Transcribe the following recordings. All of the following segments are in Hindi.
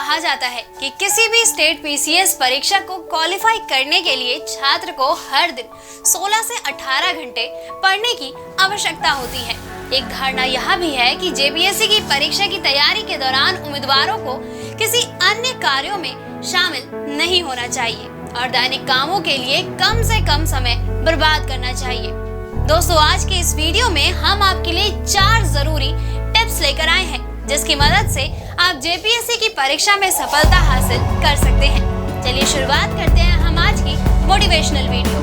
कहा जाता है कि किसी भी स्टेट पीसीएस परीक्षा को क्वालिफाई करने के लिए छात्र को हर दिन 16 से 18 घंटे पढ़ने की आवश्यकता होती है। एक धारणा यह भी है कि जेपीएससी की परीक्षा की तैयारी के दौरान उम्मीदवारों को किसी अन्य कार्यों में शामिल नहीं होना चाहिए और दैनिक कामों के लिए कम से कम समय बर्बाद करना चाहिए। दोस्तों, आज के इस वीडियो में हम आपके लिए 4 जरूरी टिप्स लेकर आए हैं जिसकी मदद से आप जेपीएससी की परीक्षा में सफलता हासिल कर सकते हैं। चलिए शुरुआत करते हैं हम आज की मोटिवेशनल वीडियो।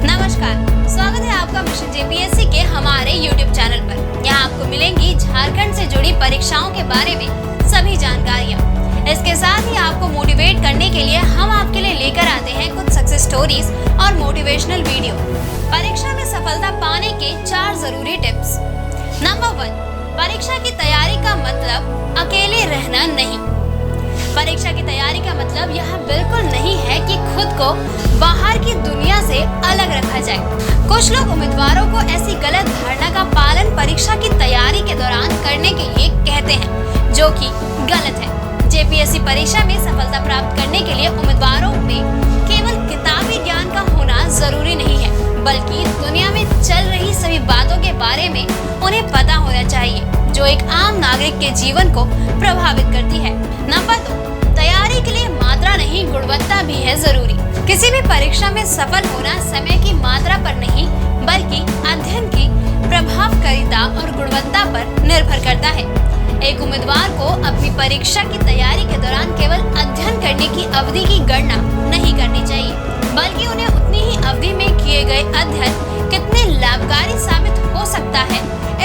नमस्कार, स्वागत है आपका मिशन जेपीएससी के हमारे YouTube चैनल पर। यहाँ आपको मिलेंगी झारखंड से जुड़ी परीक्षाओं के बारे में सभी जानकारियाँ। इसके साथ ही आपको मोटिवेट करने के लिए हम आपके लिए लेकर आते हैं कुछ सक्सेस स्टोरीज और मोटिवेशनल वीडियो। परीक्षा में सफलता पाने के 4 जरूरी टिप्स। नंबर 1, परीक्षा की तैयारी का मतलब अकेले रहना नहीं। परीक्षा की तैयारी का मतलब यह बिल्कुल नहीं है कि खुद को बाहर की दुनिया से अलग रखा जाए। कुछ लोग उम्मीदवारों को ऐसी गलत धारणा का पालन परीक्षा की तैयारी के दौरान करने के लिए कहते हैं, जो कि गलत है। जेपीएससी परीक्षा में सफलता प्राप्त करने के लिए उम्मीदवारों में केवल किताबी ज्ञान का होना जरूरी नहीं है, बल्कि दुनिया में चल रही सभी बातों के बारे में उन्हें पता होना चाहिए, जो एक आम नागरिक के जीवन को प्रभावित करती है। नंबर 2, तैयारी के लिए मात्रा नहीं गुणवत्ता भी है जरूरी। किसी भी परीक्षा में सफल होना समय की मात्रा पर नहीं, बल्कि अध्ययन की प्रभावकारिता और गुणवत्ता पर निर्भर करता है। एक उम्मीदवार को अपनी परीक्षा की तैयारी के दौरान केवल अध्ययन करने की अवधि की गणना नहीं करनी चाहिए, बल्कि उन्हें उतनी ही अवधि में किए गए अध्ययन कितने लाभकारी साबित हो सकता है,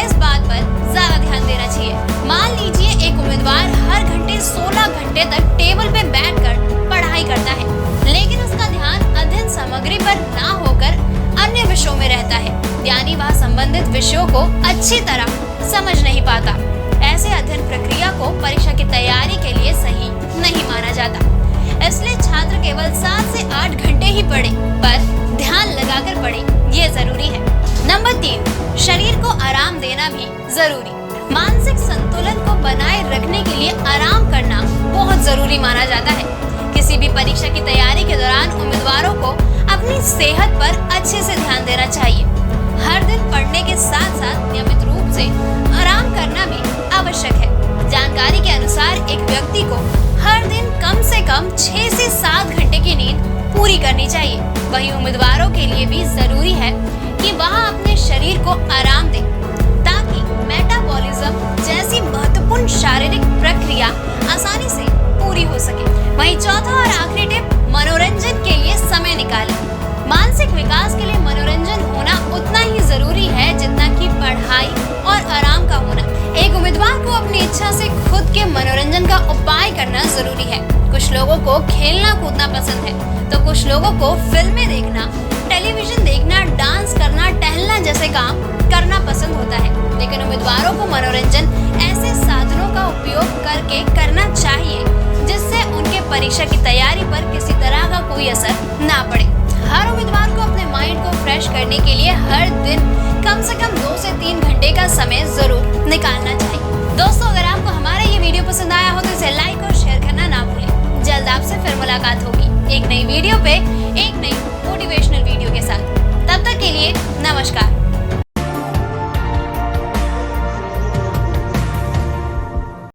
इस बात पर ज्यादा ध्यान देना चाहिए। मान लीजिए एक उम्मीदवार हर घंटे 16 घंटे तक टेबल पे बैठकर पढ़ाई करता है, लेकिन उसका ध्यान अध्ययन सामग्री पर ना होकर अन्य विषयों में रहता है, यानी वह संबंधित विषयों को अच्छी तरह समझ नहीं पाता। ऐसे अध्ययन प्रक्रिया को परीक्षा की तैयारी के लिए सही नहीं माना जाता। इसलिए छात्र केवल 7 से 8 घंटे ही पढ़े, पर ध्यान लगाकर पढ़े, ये जरूरी है। नंबर 3, शरीर को आराम देना भी जरूरी। मानसिक संतुलन को बनाए रखने के लिए आराम करना बहुत जरूरी माना जाता है। किसी भी परीक्षा की तैयारी के दौरान उम्मीदवारों को अपनी सेहत पर अच्छे से ध्यान देना चाहिए। हर दिन पढ़ने के साथ साथ नियमित रूप से आराम करना भी आवश्यक है। जानकारी के अनुसार एक व्यक्ति को हर दिन कम से कम 6 से 7 घंटे की नींद पूरी करनी चाहिए। वहीं उम्मीदवारों के लिए भी जरूरी है कि वह अपने शरीर को आराम दे, ताकि मेटाबॉलिज्म जैसी महत्वपूर्ण शारीरिक प्रक्रिया आसानी से पूरी हो सके। वहीं चौथा और आखिरी टिप, मनोरंजन के लिए समय निकालें। मानसिक विकास के लिए मनोरंजन होना उतना ही जरूरी है जितना कि पढ़ाई और आराम का होना। एक उम्मीदवार को अपनी इच्छा से खुद के मनोरंजन का उपाय करना जरूरी है। कुछ लोगों को खेलना कूदना पसंद है, तो कुछ लोगों को फिल्में देखना, टेलीविजन देखना, डांस करना, टहलना जैसे काम करना पसंद होता है। लेकिन उम्मीदवारों को मनोरंजन ऐसे साधनों का उपयोग करके करना चाहिए जिससे उनके परीक्षा की तैयारी पर किसी तरह का कोई असर ना पड़े। हर उम्मीदवार को अपने माइंड को फ्रेश करने के लिए हर दिन कम से कम 2 से 3 घंटे का समय जरूर निकालना चाहिए। दोस्तों, अगर आपको हमारा ये वीडियो पसंद आया हो तो इसे लाइक और शेयर करना ना भूलें। जल्द आपसे फिर मुलाकात होगी एक नई वीडियो पे, एक नई मोटिवेशनल वीडियो के साथ। तब तक के लिए नमस्कार।